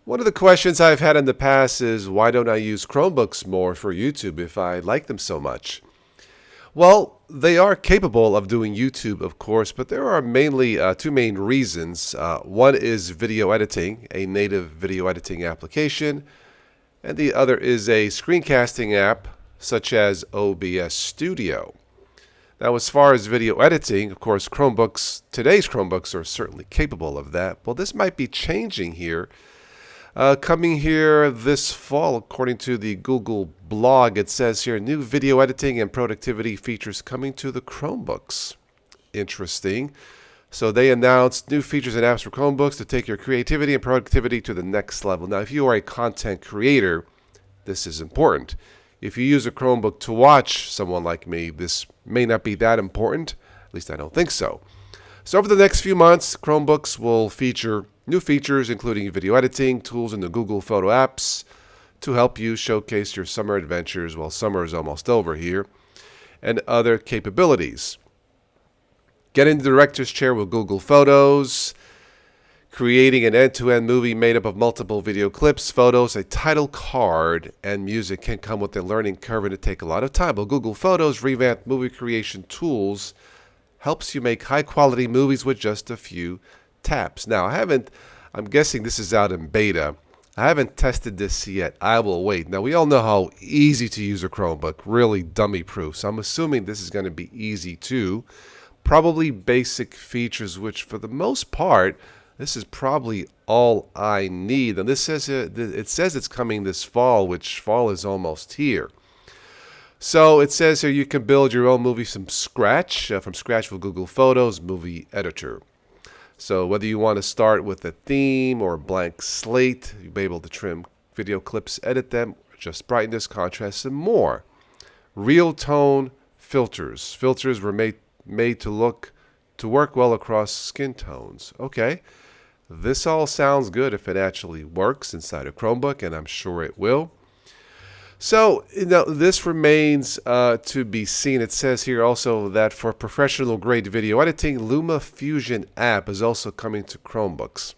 One of the questions I've had in the past is why don't I use Chromebooks more for YouTube if I like them so much? Well, they are capable of doing YouTube, of course, but there are mainly two main reasons. One is video editing, a native video editing application, and the other is a screencasting app such as OBS Studio. Now, as far as video editing, of course, today's Chromebooks are certainly capable of that. Well, this might be changing here. Coming here this fall, according to the Google blog, it says here, new video editing and productivity features coming to the Chromebooks. Interesting. So they announced new features and apps for Chromebooks to take your creativity and productivity to the next level. Now, if you are a content creator, this is important. If you use a Chromebook to watch someone like me, this may not be that important. At least I don't think so. So over the next few months, Chromebooks will feature new features, including video editing, tools in the Google Photo apps to help you showcase your summer adventures. Well, summer is almost over here, and other capabilities. Get in the director's chair with Google Photos, creating an end-to-end movie made up of multiple video clips, photos, a title card, and music can come with a learning curve and it take a lot of time. But Google Photos revamped movie creation tools helps you make high-quality movies with just a few taps. Now, I'm guessing this is out in beta. I haven't tested this yet. I will wait. Now, we all know how easy to use a Chromebook, really dummy-proof. So I'm assuming this is going to be easy too. Probably basic features, which for the most part, this is probably all I need. And this says it says it's coming this fall, which fall is almost here. So it says here you can build your own movie from scratch with Google Photos Movie Editor. So whether you want to start with a theme or a blank slate, you'll be able to trim video clips, edit them, adjust brightness, contrast, and more. Real tone filters. Filters were made to work well across skin tones. Okay. This all sounds good if it actually works inside a Chromebook, and I'm sure it will. So, this remains to be seen. It says here also that for professional-grade video editing, LumaFusion app is also coming to Chromebooks.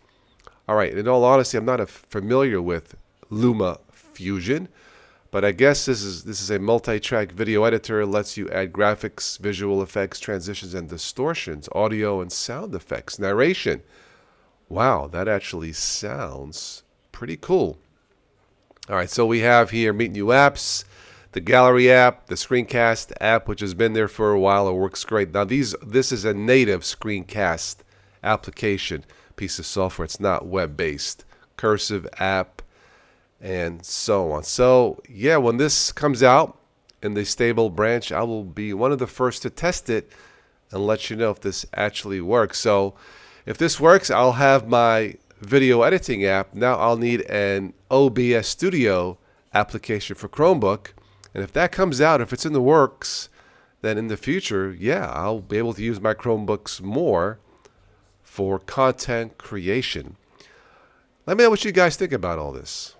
All right, in all honesty, I'm not familiar with LumaFusion, but I guess this is a multi-track video editor. It lets you add graphics, visual effects, transitions, and distortions, audio and sound effects, narration. Wow, that actually sounds pretty cool. All right, so we have here Meet New Apps, the Gallery app, the Screencast app, which has been there for a while. It works great. Now, this is a native Screencast application piece of software. It's not web-based. Cursive app, and so on. So, yeah, when this comes out in the stable branch, I will be one of the first to test it and let you know if this actually works. So, if this works, I'll have my video editing app. Now I'll need an OBS Studio application for Chromebook. And if that comes out, if it's in the works, then in the future, yeah, I'll be able to use my Chromebooks more for content creation. Let me know what you guys think about all this.